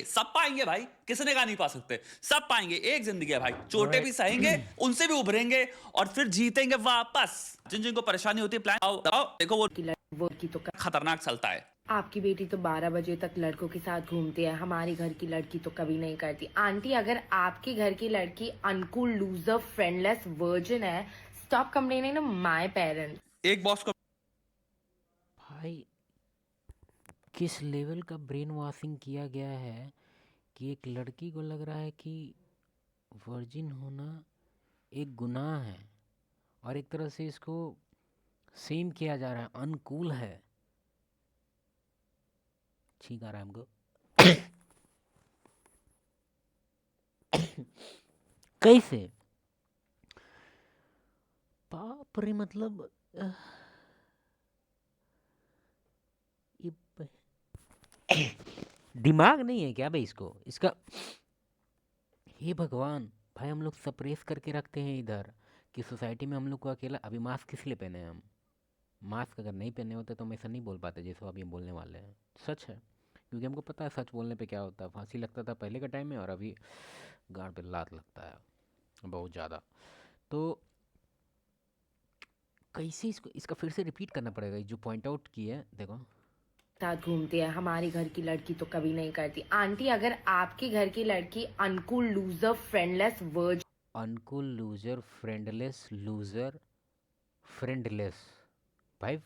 सब पाएंगे भाई, किसने कहा नहीं पा सकते, सब पाएंगे, एक जिंदगी है भाई, चोटें भी Alright. सहेंगे, उनसे भी उभरेंगे और फिर जीतेंगे वापस। जिन जिनको परेशानी होती है प्लान आओ देखो वो वो की तो खतरनाक चलता है। आपकी बेटी तो 12 बजे तक लड़कों के साथ घूमती है, हमारी घर की लड़की तो कभी नहीं करती। आंटी, अगर आपके घर की लड़की अनकूल, लूजर, फ्रेंडलेस, वर्जिन है, stop complaining to my parents. एक बॉस को भाई किस लेवल का ब्रेन वॉशिंग किया गया है कि एक लड़की को लग रहा है कि वर्जिन होना एक गुनाह है, और एक तरह से इसको सेम किया जा रहा है, अनकूल है। छींक आ रहा है हमको। कैसे? बाप रे, मतलब ये दिमाग नहीं है क्या भाई इसको, इसका? हे भगवान! भाई हम लोग सप्रेस करके रखते हैं इधर कि सोसाइटी में हम लोग को अकेला। अभी मास्क किस लिए पहने हैं हम? मास्क अगर नहीं पहने होते तो हम ऐसा नहीं बोल पाते जैसे अभी हम बोलने वाले हैं। सच है, क्योंकि हमको पता है सच बोलने पे क्या होता है। फांसी लगता था पहले के टाइम में, और अभी गाड़ पे लात लगता है बहुत ज़्यादा। तो कैसे इसको, इसका फिर से रिपीट करना पड़ेगा जो पॉइंट आउट की है, देखो। साथ घूमती है, हमारी घर की लड़की तो कभी नहीं करती। आंटी, अगर आपके घर की लड़की uncool, loser, friendless, virgin uncool, loser, friendless, loser, friendless. भाई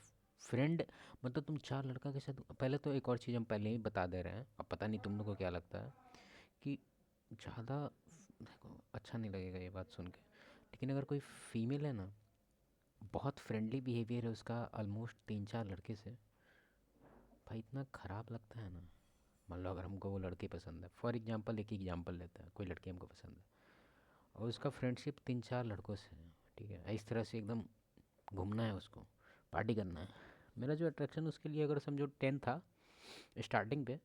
फ्रेंड मतलब तुम चार लड़का के साथ। पहले तो एक और चीज़ हम पहले ही बता दे रहे हैं, अब पता नहीं तुम लोग को क्या लगता है कि ज़्यादा, देखो अच्छा नहीं लगेगा ये बात सुन के, लेकिन अगर कोई फीमेल है ना, बहुत फ्रेंडली बिहेवियर है उसका ऑलमोस्ट तीन चार लड़के से, भाई इतना ख़राब लगता है ना। मान लो अगर हमको वो लड़की पसंद है, फॉर एग्जांपल एक एग्जांपल लेते हैं, कोई लड़की हमको पसंद है और उसका फ्रेंडशिप तीन चार लड़कों से है, ठीक है, इस तरह से एकदम घूमना है उसको, पार्टी करना है। मेरा जो अट्रैक्शन उसके लिए अगर समझो 10 था स्टार्टिंग पे,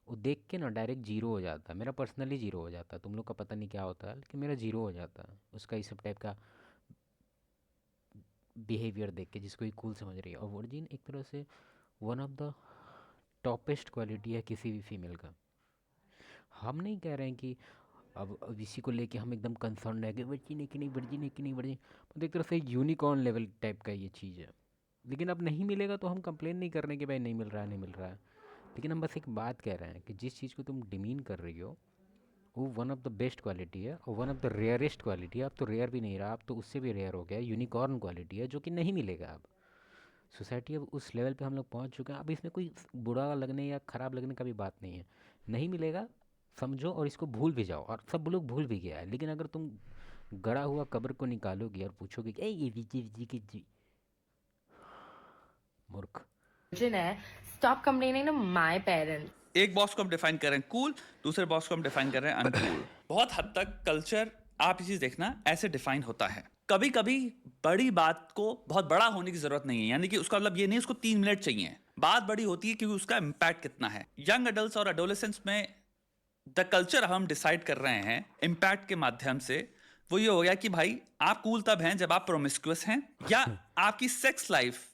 वो देख के ना डायरेक्ट जीरो हो जाता है। मेरा पर्सनली जीरो हो जाता है, तुम लोग का पता नहीं क्या होता है, लेकिन मेरा जीरो हो जाता है उसका इस सब टाइप का बिहेवियर देख के, जिसको ही कूल समझ रही है। और वर्जिन एक तरह से one of the toppest quality है किसी भी फीमेल का। हम नहीं कह रहे हैं कि अब इसी को लेके हम एकदम कंसर्न है कि वर्जिन है कि नहीं, वर्जिन है कि नहीं, वर्जिन, मतलब एक तरह से यूनिकॉर्न लेवल टाइप का ये चीज़ है। लेकिन अब नहीं मिलेगा तो हम कंप्लेन नहीं कर रहे हैं कि भाई नहीं मिल रहा है, नहीं मिल रहा है, लेकिन हम बस एक बात कह रहे हैं कि जिस चीज़ को तुम डिमीन कर रही हो वो one of the best quality है और one of the rarest quality है। अब तो रेयर भी नहीं रहा, अब तो उससे भी रेयर हो गया, यूनिकॉर्न क्वालिटी है जो कि नहीं मिलेगा अब। सोसाइटी अब उस लेवल पे हम लोग पहुंच चुके हैं, अब इसमें कोई बुरा लगने या ख़राब लगने का भी बात नहीं है। नहीं मिलेगा समझो और इसको भूल भी जाओ, और सब लोग भूल भी गया है। लेकिन अगर तुम गड़ा हुआ कब्र को निकालोगी और पूछोगे कि ए ये जी की जी, मूर्ख। है, stop complaining to my parents. एक बॉस को हम डिफाइन कर रहे हैं कूल, दूसरे बॉस को हम डिफाइन कर रहे हैं अनकूल। बहुत हद तक कल्चर, आप ये चीज देखना, ऐसे डिफाइन होता है। कभी कभी बड़ी बात को बहुत बड़ा होने की जरूरत नहीं है, यानी कि उसका मतलब ये नहीं उसको 3 मिनट चाहिए। बात बड़ी होती है क्योंकि उसका इम्पैक्ट कितना है। यंग अडल्ट और एडोलेसेंस में द कल्चर हम डिसाइड कर रहे हैं इम्पैक्ट के माध्यम से। वो ये हो गया कि भाई आप कूल तब हैं जब आप प्रोमिस्क्यूअस हैं, या आपकी सेक्स लाइफ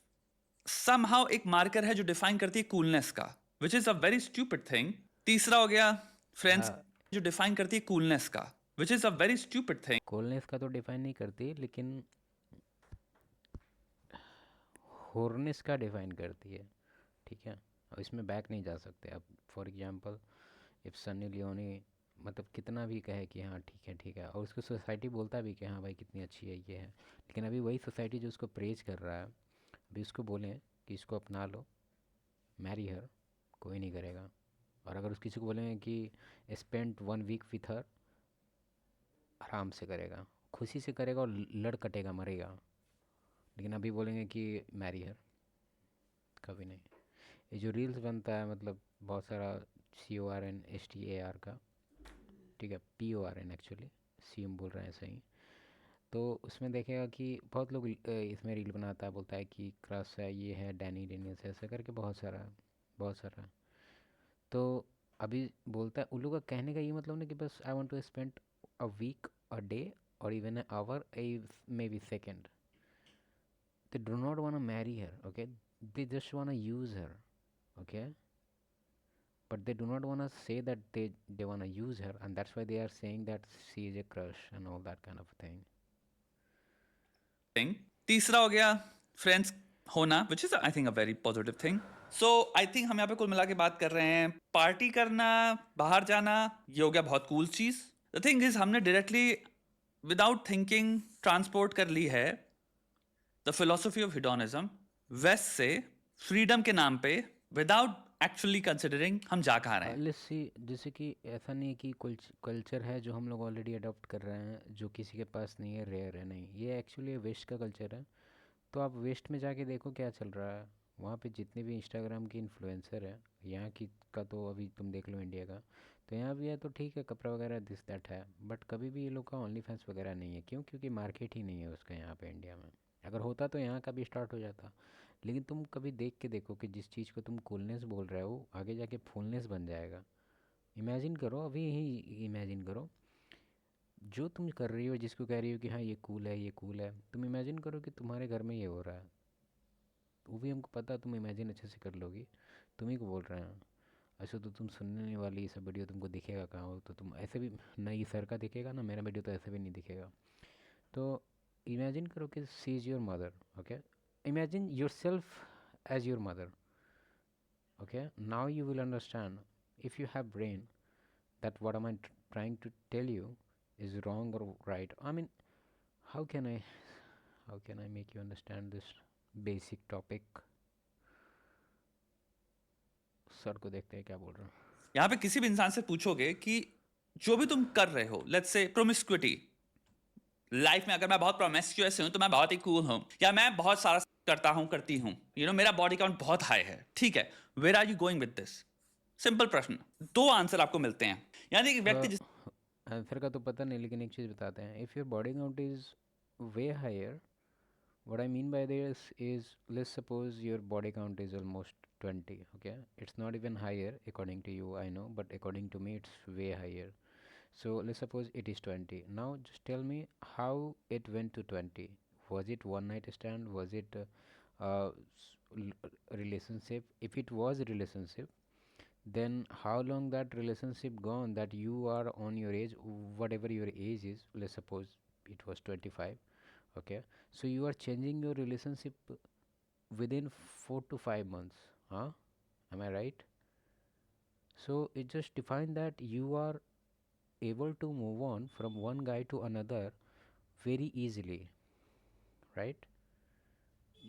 समहाउ एक मार्कर है जो डिफाइन करती है कूलनेस का, which is a very stupid thing. तीसरा हो गया फ्रेंड्स, जो डिफाइन करती है कूलनेस का, which is a very stupid thing. Coolness का तो डिफाइन नहीं करती, लेकिन होरनेस का डिफाइन करती है, ठीक है। अब इसमें बैक नहीं जा सकते। अब for example if Sunny Leone मतलब कितना भी कहे कि हाँ ठीक है ठीक है, और उसको सोसाइटी बोलता भी कि हाँ भाई कितनी अच्छी है ये है, लेकिन अभी वही सोसाइटी जो उसको प्रेज कर रहा है, अभी उसको बोलें कि इसको अपना लो, मैरी हर, कोई नहीं करेगा। और अगर उस किसी को बोलेंगे कि स्पेंड 1 वीक विथ हर, आराम से करेगा, खुशी से करेगा और लड़ कटेगा, मरेगा। लेकिन अभी बोलेंगे कि मैरी हर, कभी नहीं। ये जो रील्स बनता है, मतलब बहुत सारा CORNSTAR का, ठीक है, PORN एक्चुअली, CM बोल रहे हैं सही। तो उसमें देखेगा कि बहुत लोग इसमें रील बनाता है, बोलता है कि क्रश है, ये है, डैनी डेनियल्स है, ऐसा करके बहुत सारा बहुत सारा। तो अभी बोलता है, उन लोगों का कहने का ये मतलब नहीं कि बस I want to spend a week, a day, और even a hour, may be second. They do not want to marry her, okay? They just want to use her, okay? but they do not want to say that they want to use her, and that's why they are saying that she is a crush and all that kind of thing. Thing तीसरा हो गया friends होना which is I think a very positive thing so I think हम यहाँ पे कुल मिला के बात कर रहे हैं पार्टी करना बाहर जाना ये हो गया बहुत कूल चीज द थिंग इज हमने डायरेक्टली विदाउट थिंकिंग ट्रांसपोर्ट कर ली है the philosophy of hedonism west से फ्रीडम के नाम पे विदाउट एक्चुअली कंसिडरिंग हम जा कहाँ रहे हैं लेट्स सी, जैसे कि ऐसा नहीं है कि कल्चर है जो हम लोग ऑलरेडी अडॉप्ट कर रहे हैं, जो किसी के पास नहीं है, रेयर है, नहीं, ये एक्चुअली वेस्ट का कल्चर है। तो आप वेस्ट में जाके देखो क्या चल रहा है वहाँ पे। जितने भी इंस्टाग्राम के इन्फ्लुएंसर है यहाँ की का, तो अभी तुम देख लो इंडिया का, तो यहाँ भी है तो ठीक है, कपड़ा वगैरह दिस दैट है, बट कभी भी ये लोग का ओनली फैंस वगैरह नहीं है। क्यों? क्योंकि मार्केट ही नहीं है उसका यहाँ पे इंडिया में। अगर होता तो यहाँ का भी स्टार्ट हो जाता। लेकिन तुम कभी देख के देखो कि जिस चीज़ को तुम कूलनेस बोल रहे हो आगे जाके फूलनेस बन जाएगा। इमेजिन करो, अभी ही इमेजिन करो जो तुम कर रही हो, जिसको कह रही हो कि हाँ ये कूल है, ये कूल है, तुम इमेजिन करो कि तुम्हारे घर में ये हो रहा है। वो भी हमको पता है तुम इमेजिन अच्छे से कर लोगी, तुम ही को बोल रहे हैं। ऐसे तो तुम सुनने नहीं वाली, ये सब वीडियो तुमको दिखेगा कहाँ हो, तो तुम ऐसे भी ना ये सर का दिखेगा ना मेरा वीडियो, तो ऐसे भी नहीं दिखेगा। तो इमेजिन करो कि she is your mother, okay, imagine yourself as your mother, okay? Now you will understand, if you have brain, that what am I trying to tell you is wrong or right. I mean, how can i how can I make you understand this basic topic? Sir को देखते हैं क्या बोल रहे हैं। यहाँ पे किसी भी इंसान से पूछोगे कि जो भी तुम कर रहे हो, लेट्स से प्रोमिस्क्यूटी लाइफ में, अगर मैं बहुत प्रोमिस्क्यूअस हूं तो मैं बहुत ही कूल हूं, या मैं बहुत सारा करता हूं, करती हूं, मेरा बॉडी काउंट बहुत हाई है, ठीक है, where are you going with this? Simple प्रश्न, दो आंसर आपको मिलते हैं। यानी कि व्यक्ति जिस आंसर का तो पता नहीं, लेकिन एक चीज़ बताते हैं, if your body count is way higher, what I mean by this is, let's suppose your body count is almost 20, okay? It's not even higher according to you, I know, but according to me it's way higher. So let's suppose it is 20. Now just tell me how it went to 20. Was it one night stand? Was it relationship? If it was a relationship, then how long that relationship gone that you are on your age, whatever your age is, let's suppose it was 25, okay? So you are changing your relationship within 4 to 5 months, huh? Am I right? So it just defines that you are able to move on from one guy to another very easily, right?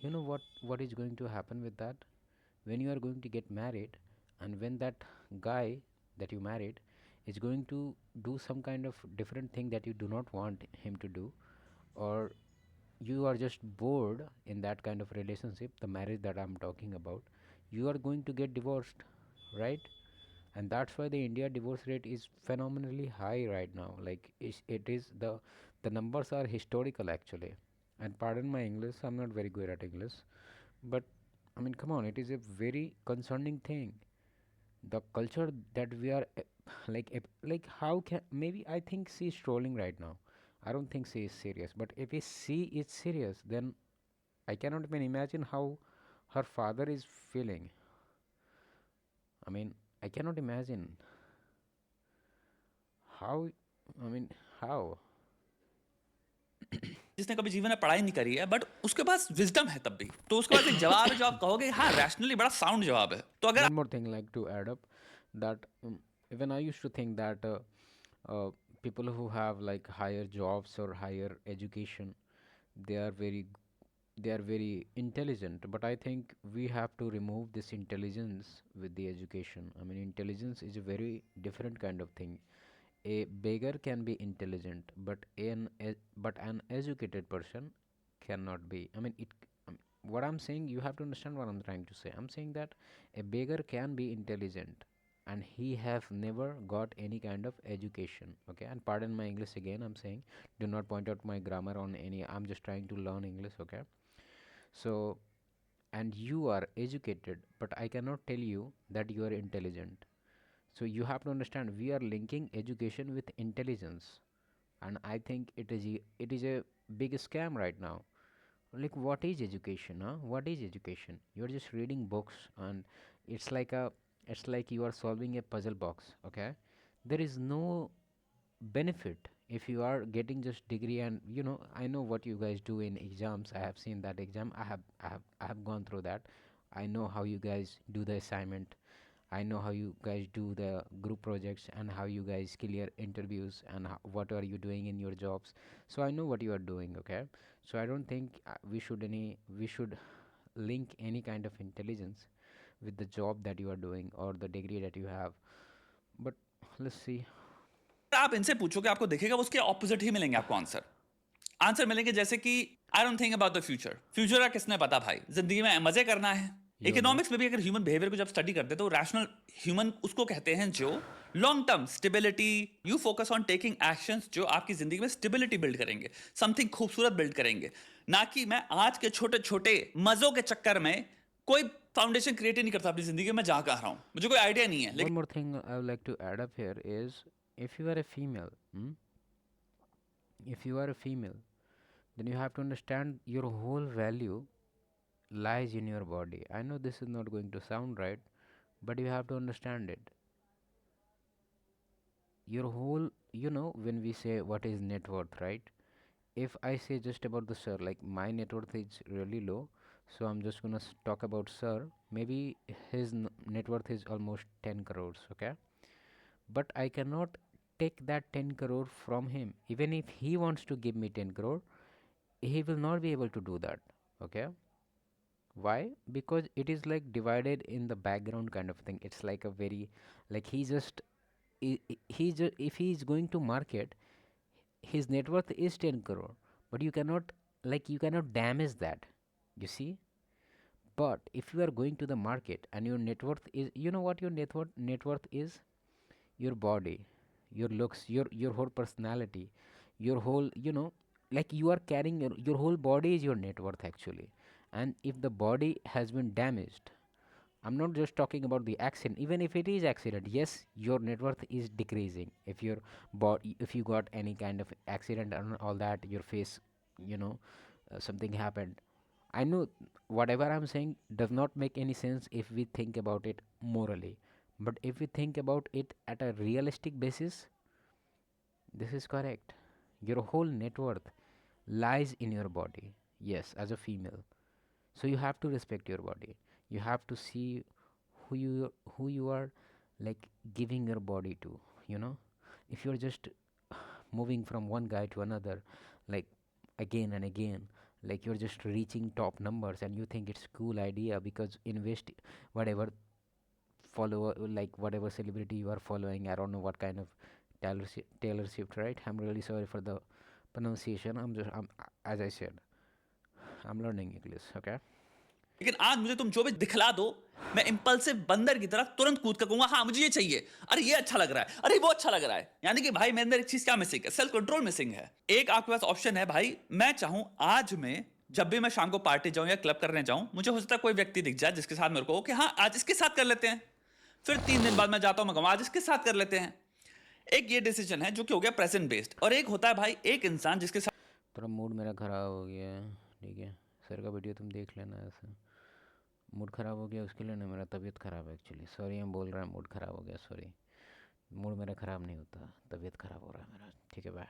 You know what is going to happen with that? When you are going to get married, and when that guy that you married is going to do some kind of different thing that you do not want him to do, or you are just bored in that kind of relationship, the marriage that I'm talking about, you are going to get divorced, right? And that's why the India divorce rate is phenomenally high right now. Like it is the numbers are historical actually. And pardon my English, I'm not very good at English, but I mean, come on, it is a very concerning thing. The culture that we are like how can, maybe I think she is trolling right now. I don't think she is serious, but if she is serious, then I cannot even imagine how her father is feeling. I mean, I cannot imagine how, I mean, how. जिसने कभी जीवन में पढ़ाई नहीं करी है, but उसके पास wisdom है तब भी, तो उसके पास एक जवाब है जो आप कहोगे हाँ रैशनली बड़ा साउंड जवाब है। तो अगर One more thing like to add up, that even I used to think that people who have like higher jobs or higher education, they are very they are very intelligent, but I think we have to remove this intelligence with the education. I mean, intelligence is a very different kind of thing. A beggar can be intelligent, but an educated person cannot be. I mean, what I'm saying, you have to understand what I'm trying to say. I'm saying that a beggar can be intelligent and he have never got any kind of education, okay? And pardon my English again, I'm saying, do not point out my grammar on any, I'm just trying to learn English, okay? So, and you are educated, but I cannot tell you that you are intelligent. So you have to understand, we are linking education with intelligence, and I think it is a big scam right now. Like, what is education, huh? What is education? You're just reading books, and it's like a It's like you are solving a puzzle box, okay? There is no benefit if you are getting just degree. And I know what you guys do in exams. I have seen that exam. I have gone through that. I know how you guys do the assignment. I know how you guys do the group projects and how you guys clear interviews and what are you doing in your jobs. So I know what you are doing, okay? So I don't think we should link any kind of intelligence with the job that you are doing or the degree that you have. But let's see. आप इनसे पूछोगे आपको दिखेगा उसके opposite ही मिलेंगे आपको answer मिलेंगे जैसे कि I don't think about the future का किसने पता भाई, जिंदगी में मजे करना है। इकोनॉमिक्स में भी अगर ह्यूमन बिहेवियर को जब स्टडी करते हैं तो रैशनल ह्यूमन उसको कहते हैं जो long term stability, you focus on taking actions जो आपकी जिंदगी में स्टेबिलिटी बिल्ड करेंगे, समथिंग खूबसूरत बिल्ड करेंगे, ना कि मैं आज के छोटे छोटे मजों के चक्कर में कोई फाउंडेशन क्रिएट ही नहीं करता अपनी जिंदगी में जहां कह रहा हूं, मुझे कोई आइडिया नहीं है। One more thing I would like to add up here is, if you are a female, if you are a female, then you have to understand your whole value lies in your body. I know this is not going to sound right, but you have to understand it. Your whole, when we say what is net worth, right? If I say just about the sir, like my net worth is really low, so I'm just gonna talk about sir. Maybe his net worth is almost 10 crores, okay? But I cannot take that 10 crore from him. Even if he wants to give me 10 crore, he will not be able to do that, okay? Why? Because it is like divided in the background kind of thing. It's like a very, like he just, if he is going to market, his net worth is 10 crore, but you cannot damage that, you see. But if you are going to the market and your net worth is, you know what your net worth is? Your body, your looks, your whole personality, your whole, like you are carrying your whole body is your net worth actually. And if the body has been damaged, I'm not just talking about the accident. Even if it is accident, yes, your net worth is decreasing. If your body, if you got any kind of accident and all that, your face, something happened. I know whatever I'm saying does not make any sense if we think about it morally. But if we think about it at a realistic basis, this is correct. Your whole net worth lies in your body. Yes, as a female. So you have to respect your body. You have to see who you are, like giving your body to, you know. If you're just moving from one guy to another, like again and again, like you're just reaching top numbers and you think it's cool idea because invest whatever follower, like whatever celebrity you are following. I don't know what kind of Taylor Swift, right? I'm really sorry for the pronunciation. I'm as I said, I'm learning English, okay? लेकिन आज मुझे तुम जो भी दिखला दो, मैं impulsive बंदर की तरह तुरंत कूद कर कहूंगा हाँ मुझे ये चाहिए, अरे ये अच्छा लग रहा है, अरे वो अच्छा लग रहा है। यानी कि भाई मेरे अंदर एक चीज क्या मिसिंग है? सेल्फ कंट्रोल मिसिंग है। एक आपके पास ऑप्शन है भाई, मैं चाहूं आज में जब भी मैं शाम को पार्टी जाऊं या क्लब करने जाऊं, मुझे हो सकता है कोई व्यक्ति दिख जाए जिसके साथ मेरे को कि हाँ आज इसके साथ कर लेते हैं। फिर 3 दिन बाद मैं जाता हूं, मैं कहूँ आज इसके साथ कर लेते हैं। एक ये डिसीजन है जो कि हो गया प्रेजेंट बेस्ड, और एक होता है भाई एक इंसान जिसके साथ थोड़ा मूड मेरा ख़राब हो गया है, ठीक है? सर का वीडियो तुम देख लेना। ऐसा मूड ख़राब हो गया उसके लिए ना, मेरा तबीयत ख़राब है एक्चुअली। सॉरी, हम बोल रहे हैं मूड ख़राब हो गया, सॉरी। मूड मेरा ख़राब नहीं होता, तबीयत ख़राब हो रहा है मेरा, ठीक है? बाय।